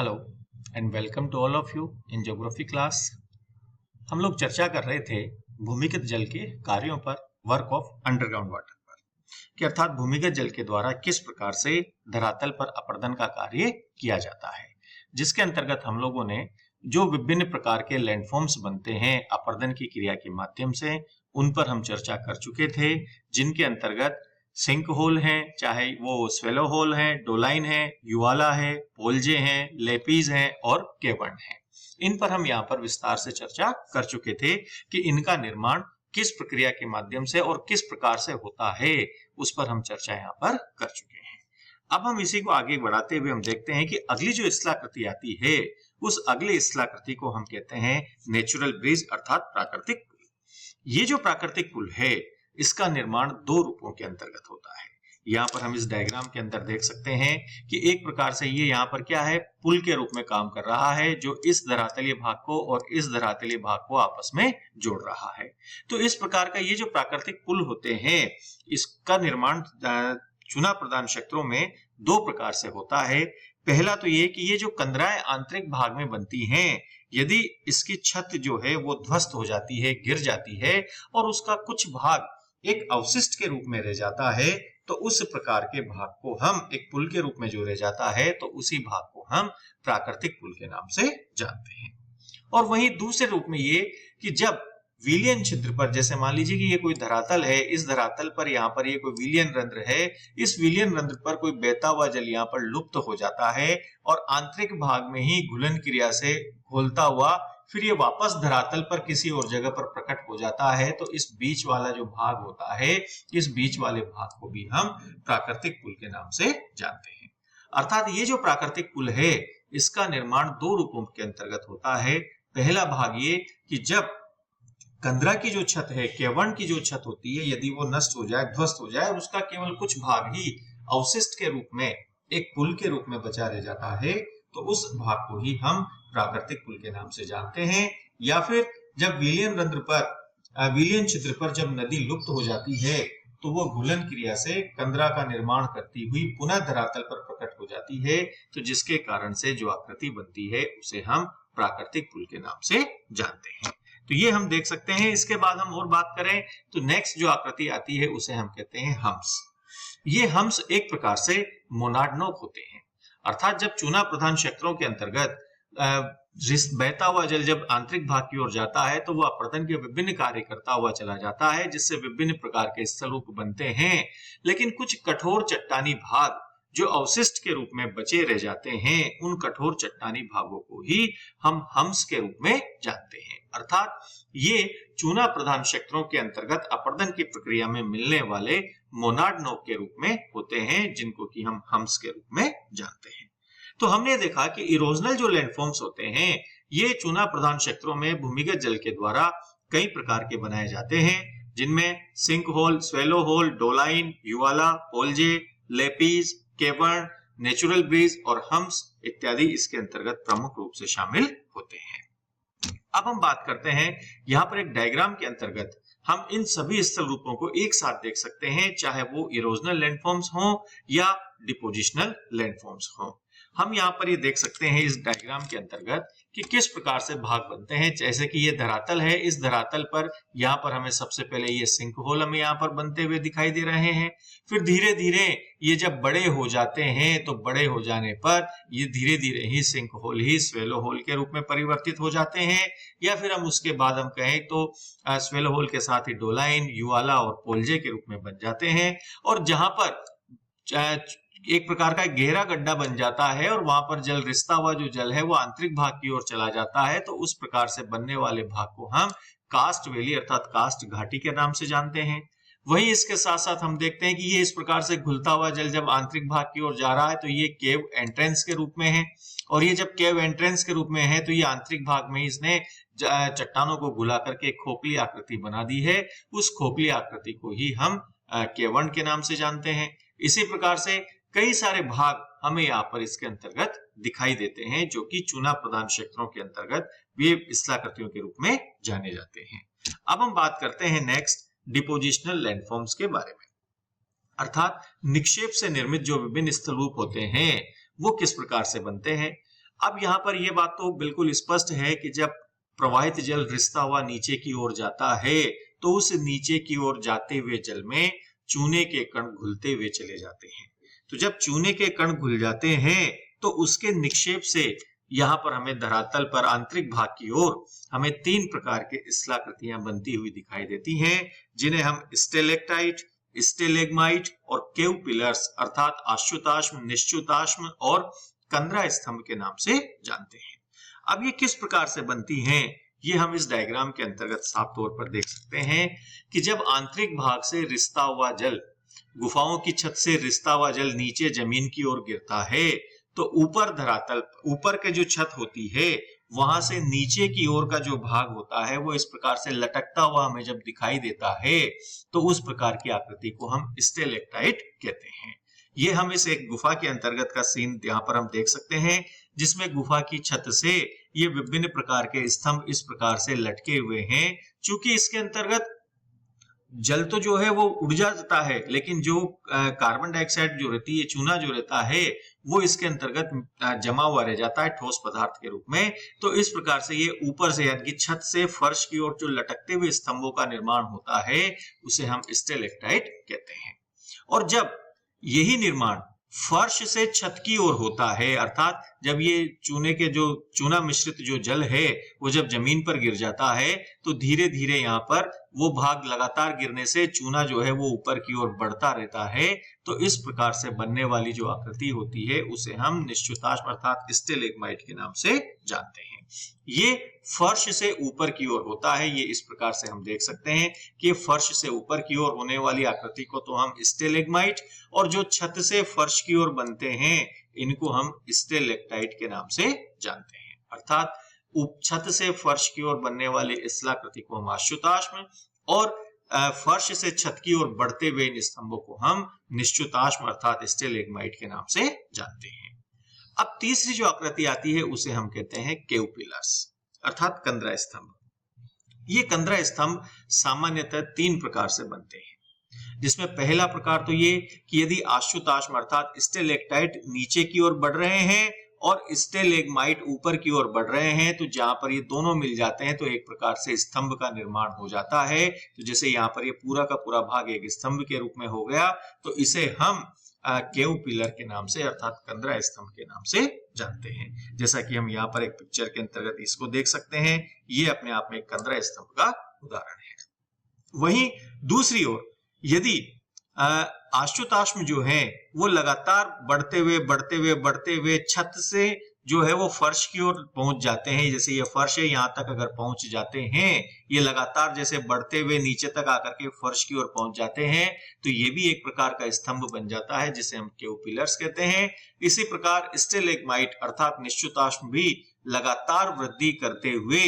Hello and welcome to all of you in geography class. हम लोग चर्चा कर रहे थे भूमिगत जल के कार्यों पर, वर्क ऑफ अंडरग्राउंड वाटर पर, कि अर्थात भूमिगत जल के द्वारा किस प्रकार से धरातल पर अपरदन का कार्य किया जाता है, जिसके अंतर्गत हम लोगों ने जो विभिन्न प्रकार के लैंडफॉर्म्स बनते हैं अपरदन की क्रिया के माध्यम से, उन पर हम चर्चा कर चुके थे, जिनके अंतर्गत सिंक होल है, चाहे वो स्वेलो होल है, डोलाइन है, युवाला है, पोल्जे हैं, लेपीज हैं और केवर्न है। इन पर हम यहाँ पर विस्तार से चर्चा कर चुके थे कि इनका निर्माण किस प्रक्रिया के माध्यम से और किस प्रकार से होता है, उस पर हम चर्चा यहाँ पर कर चुके हैं। अब हम इसी को आगे बढ़ाते हुए हम देखते हैं कि अगली जो स्थलाकृति आती है, उस अगली स्थलाकृति को हम कहते हैं नेचुरल ब्रिज अर्थात प्राकृतिक पुल। ये जो प्राकृतिक पुल है, इसका निर्माण दो रूपों के अंतर्गत होता है। यहाँ पर हम इस डायग्राम के अंदर देख सकते हैं कि एक प्रकार से ये यहाँ पर क्या है, पुल के रूप में काम कर रहा है, जो इस धरातलीय भाग को और इस धरातलीय भाग को आपस में जोड़ रहा है। तो इस प्रकार का ये जो प्राकृतिक पुल होते हैं, इसका निर्माण चुना प्रधान क्षेत्रों में दो प्रकार से होता है। पहला तो ये कि ये जो कंदराएं आंतरिक भाग में बनती हैं, यदि इसकी छत जो है वो ध्वस्त हो जाती है, गिर जाती है और उसका कुछ भाग एक अवशिष्ट के रूप में रह जाता है, तो उस प्रकार के भाग को हम एक पुल के रूप में जो रह जाता है, तो उसी भाग को हम प्राकृतिक पुल के नाम से जानते हैं। और वहीं दूसरे रूप में ये कि जब विलयन छिद्र पर, जैसे मान लीजिए कि ये कोई धरातल है, इस धरातल पर यहाँ पर ये कोई विलयन रंध्र है, इस विलयन रंध्र पर कोई बहता हुआ जल यहाँ पर लुप्त हो जाता है और आंतरिक भाग में ही घुलन क्रिया से घोलता हुआ फिर ये वापस धरातल पर किसी और जगह पर प्रकट हो जाता है, तो इस बीच वाला जो भाग होता है, इस बीच वाले भाग को भी हम प्राकृतिक पुल के नाम से जानते हैं। अर्थात ये जो प्राकृतिक पुल है, इसका निर्माण दो रूपों के अंतर्गत होता है। पहला भाग ये कि जब कंदरा की जो छत है, केवर्ण की जो छत होती है, यदि वो नष्ट हो जाए, ध्वस्त हो जाए और उसका केवल कुछ भाग ही अवशिष्ट के रूप में एक पुल के रूप में बचा रह जाता है, तो उस भाग को ही हम प्राकृतिक पुल के नाम से जानते हैं। या फिर जब विलयन रंध्र पर, विलयन छिद्र पर जब नदी लुप्त हो जाती है, तो वो घुलन क्रिया से कंदरा का निर्माण करती हुई पुनः धरातल पर प्रकट हो जाती है, तो जिसके कारण से जो आकृति बनती है, उसे हम प्राकृतिक पुल के नाम से जानते हैं। तो ये हम देख सकते हैं। इसके बाद हम और बात करें तो नेक्स्ट जो आकृति आती है, उसे हम कहते हैं हम्स। ये हम्स एक प्रकार से मोनाडनोक होते हैं। अर्थात जब चूना प्रधान क्षेत्रों के अंतर्गत बहता हुआ जल जब आंतरिक भाग की ओर जाता है, तो वह अपरदन के विभिन्न कार्य करता हुआ चला जाता है, जिससे विभिन्न प्रकार के स्थलरूप बनते हैं। लेकिन कुछ कठोर चट्टानी भाग जो अवशिष्ट के रूप में बचे रह जाते हैं, उन कठोर चट्टानी भागों को ही हम हम्स के रूप में जानते हैं। अर्थात ये चूना प्रधान क्षेत्रों के अंतर्गत अपरदन की प्रक्रिया में मिलने वाले मोनाडनोक के रूप में होते हैं, जिनको कि हम हम्स के रूप में जानते हैं। तो हमने देखा कि इरोजनल जो लैंडफॉर्म्स होते हैं, ये चूना प्रधान क्षेत्रों में भूमिगत जल के द्वारा कई प्रकार के बनाए जाते हैं, जिनमें sink hole, swallow hole, doline, uvala, polje, lapies, cavern, natural bridge और हम्स इत्यादि इसके अंतर्गत प्रमुख रूप से शामिल होते हैं। अब हम बात करते हैं, यहाँ पर एक डायग्राम के अंतर्गत हम इन सभी स्थल रूपों को एक साथ देख सकते हैं, चाहे वो इरोजनल लैंडफॉर्म्स हों या डिपोजिशनल लैंडफॉर्म्स हों। हम यहाँ पर ये देख सकते हैं इस डायग्राम के अंतर्गत कि किस प्रकार से भाग बनते हैं। जैसे कि ये धरातल है, इस धरातल पर यहाँ पर हमें सबसे पहले ये सिंक होल हमें यहाँ पर बनते हुए दिखाई दे रहे हैं। फिर धीरे धीरे ये जब बड़े हो जाते हैं, तो बड़े हो जाने पर ये धीरे धीरे ही सिंक होल ही स्वेलो होल के रूप में परिवर्तित हो जाते हैं। या फिर हम उसके बाद हम कहें तो स्वेलो होल के साथ ही डोलाइन, युवाला और पोल्जे के रूप में बन जाते हैं। और जहां पर एक प्रकार का गहरा गड्ढा बन जाता है और वहां पर जल रिसता हुआ जो जल है वो आंतरिक भाग की ओर चला जाता है, तो उस प्रकार से बनने वाले भाग को हम कास्ट वैली अर्थात कास्ट घाटी के नाम से जानते हैं। वहीं इसके साथ साथ हम देखते हैं कि ये इस प्रकार से घुलता हुआ जल जब आंतरिक भाग की ओर जा रहा है, तो ये केव एंट्रेंस के रूप में है। और ये जब केव एंट्रेंस के रूप में है, तो ये आंतरिक भाग में इसने चट्टानों को घुला करके खोखली आकृति बना दी है। उस खोखली आकृति को ही हम केवर्ण के नाम से जानते हैं। इसी प्रकार से कई सारे भाग हमें यहाँ पर इसके अंतर्गत दिखाई देते हैं, जो कि चूना प्रधान क्षेत्रों के अंतर्गत वे स्थलाकृतियों के रूप में जाने जाते हैं। अब हम बात करते हैं नेक्स्ट डिपोजिशनल लैंडफॉर्म्स के बारे में। अर्थात निक्षेप से निर्मित जो विभिन्न स्थल रूप होते हैं, वो किस प्रकार से बनते हैं। अब यहाँ पर यह बात तो बिल्कुल स्पष्ट है कि जब प्रवाहित जल रिसता हुआ नीचे की ओर जाता है तो उस नीचे की ओर जाते हुए जल में चूने के कण घुलते हुए चले जाते हैं। तो जब चूने के कण घुल जाते हैं तो उसके निक्षेप से यहाँ पर हमें धरातल पर आंतरिक भाग की ओर हमें 3 प्रकार के स्थलाकृतियां बनती हुई दिखाई देती हैं, जिन्हें हम स्टेलेक्टाइट, स्टेलेग्माइट और केव पिलर्स अर्थात आश्युताश्म, निश्चुताश्म और कंदरा स्तंभ के नाम से जानते हैं। अब ये किस प्रकार से बनती हैं, ये हम इस डायग्राम के अंतर्गत साफ तौर पर देख सकते हैं कि जब आंतरिक भाग से रिसता हुआ जल, गुफाओं की छत से रिसता हुआ जल नीचे जमीन की ओर गिरता है तो ऊपर धरातल, ऊपर के जो छत होती है वहां से नीचे की ओर का जो भाग होता है वो इस प्रकार से लटकता हुआ हमें जब दिखाई देता है तो उस प्रकार की आकृति को हम स्टेलेक्टाइट कहते हैं। ये हम इस एक गुफा के अंतर्गत का सीन यहाँ पर हम देख सकते हैं, जिसमें गुफा की छत से ये विभिन्न प्रकार के स्तंभ इस प्रकार से लटके हुए हैं। चूंकि इसके अंतर्गत जल तो जो है वो उड़ जाता है, लेकिन जो कार्बन डाइऑक्साइड जो रहती है, चूना जो रहता है, वो इसके अंतर्गत जमा हुआ रह जाता है ठोस पदार्थ के रूप में। तो इस प्रकार से ये ऊपर से यानी कि छत से फर्श की ओर जो लटकते हुए स्तंभों का निर्माण होता है उसे हम स्टेलेक्टाइट कहते हैं। और जब यही निर्माण फर्श से छत की ओर होता है, अर्थात जब ये चूने के जो चूना मिश्रित जो जल है वो जब जमीन पर गिर जाता है तो धीरे धीरे यहाँ पर वो भाग लगातार गिरने से चूना जो है वो ऊपर की ओर बढ़ता रहता है। तो इस प्रकार से बनने वाली जो आकृति होती है उसे हम निश्चुताश्म अर्थात स्टेलेग्माइट के नाम से जानते हैं। ये फर्श से ऊपर की ओर होता है। ये इस प्रकार से हम देख सकते हैं कि फर्श से ऊपर की ओर होने वाली आकृति को तो हम स्टेलेग्माइट, और जो छत से फर्श की ओर बनते हैं इनको हम स्टेलेक्टाइट के नाम से जानते हैं। अर्थात छत से फर्श की ओर बनने वाले स्थलाकृति को हम आश्युताश्म और फर्श से छत की ओर बढ़ते हुए इन स्तंभों को हम निश्चुताश्म अर्थात स्टेलेग्माइट के नाम से जानते हैं। अब तीसरी जो आकृति आती है उसे हम कहते हैं केव पिलर्स अर्थात कंदरा स्तंभ। ये कंदरा स्तंभ सामान्यतः 3 प्रकार से बनते हैं, जिसमें पहला प्रकार तो ये कि यदि आश्युताश्म अर्थात स्टेलेक्टाइट नीचे की ओर बढ़ रहे हैं और स्टेलेग्माइट ऊपर की ओर बढ़ रहे हैं तो जहां पर ये दोनों मिल जाते हैं तो एक प्रकार से स्तंभ का निर्माण हो जाता है। तो जैसे यहाँ पर ये पूरा का पूरा भाग एक स्तंभ के रूप में हो गया, तो इसे हम केव पिलर के नाम से अर्थात कंदरा स्तंभ के नाम से जानते हैं। जैसा कि हम यहाँ पर एक पिक्चर के अंतर्गत इसको देख सकते हैं, ये अपने आप में एक कंदरा स्तंभ का उदाहरण है। वहीं दूसरी ओर यदि आश्युताश्म जो है वो लगातार बढ़ते हुए छत से जो है वो फर्श की ओर पहुंच जाते हैं, जैसे ये फर्श है यहाँ तक अगर पहुंच जाते हैं, ये लगातार जैसे बढ़ते हुए नीचे तक आकर के फर्श की ओर पहुंच जाते हैं तो ये भी एक प्रकार का स्तंभ बन जाता है जिसे हम केव पिलर्स कहते हैं। इसी प्रकार स्टेलेग्माइट अर्थात निश्चुताश्म भी लगातार वृद्धि करते हुए,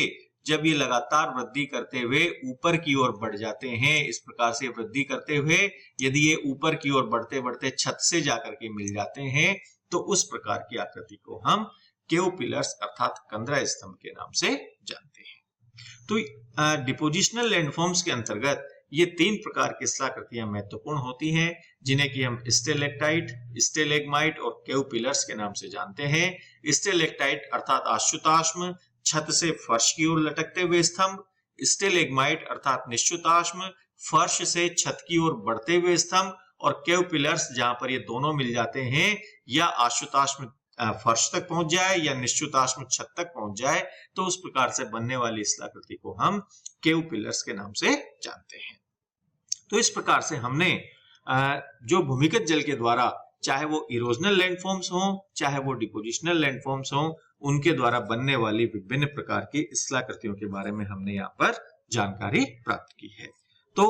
जब ये लगातार वृद्धि करते हुए ऊपर की ओर बढ़ जाते हैं, इस प्रकार से वृद्धि करते हुए यदि ये ऊपर की ओर बढ़ते बढ़ते छत से जाकर के मिल जाते हैं तो उस प्रकार की आकृति को हम केव पिलर्स अर्थात कंदरा स्तंभ के नाम से जानते हैं। तो डिपोजिशनल लैंडफॉर्म्स के अंतर्गत ये 3 प्रकार की स्थलाकृतियां महत्वपूर्ण होती हैं, जिन्हें कि हम स्टेलेक्टाइट, स्टेलेग्माइट और केव पिलर्स के नाम से जानते हैं। स्टेलेक्टाइट अर्थात आश्युताश्म छत से फर्श की ओर लटकते हुए स्तंभ, स्टेलेग्माइट अर्थात निश्चुताश्म फर्श से छत की ओर बढ़ते हुए स्तंभ, और केव पिलर्स जहां पर ये दोनों मिल जाते हैं, या आश्युताश्म फर्श तक पहुंच जाए या निश्चुताश्म छत तक पहुंच जाए तो उस प्रकार से बनने वाली स्थलाकृति को हम केव पिलर्स के नाम से जानते हैं। तो इस प्रकार से हमने जो भूमिगत जल के द्वारा, चाहे वो इरोजनल लैंडफॉर्म्स हो चाहे वो डिपोजिशनल लैंडफॉर्म्स हो, उनके द्वारा बनने वाली विभिन्न प्रकार की स्थलाकृतियों के बारे में हमने यहाँ पर जानकारी प्राप्त की है। तो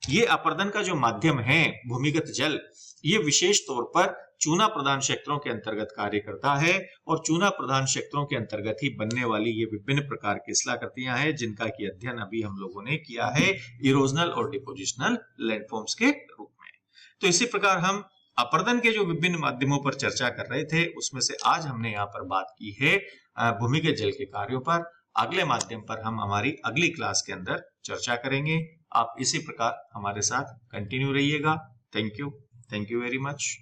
ये अपर्दन का जो माध्यम है भूमिगत जल, ये विशेष तौर पर चूना प्रधान क्षेत्रों के अंतर्गत कार्य करता है और चूना प्रधान क्षेत्रों के अंतर्गत ही बनने वाली ये विभिन्न प्रकार की स्थलाकृतियां हैं जिनका की अध्ययन अभी हम लोगों ने किया है इरोजनल और डिपोजिशनल लैंडफॉर्म्स के रूप में। तो इसी प्रकार हम अपर्दन के जो विभिन्न माध्यमों पर चर्चा कर रहे थे उसमें से आज हमने यहाँ पर बात की है भूमिगत जल के कार्यों पर। अगले माध्यम पर हम हमारी अगली क्लास के अंदर चर्चा करेंगे। आप इसी प्रकार हमारे साथ कंटिन्यू रहिएगा। Thank you very much.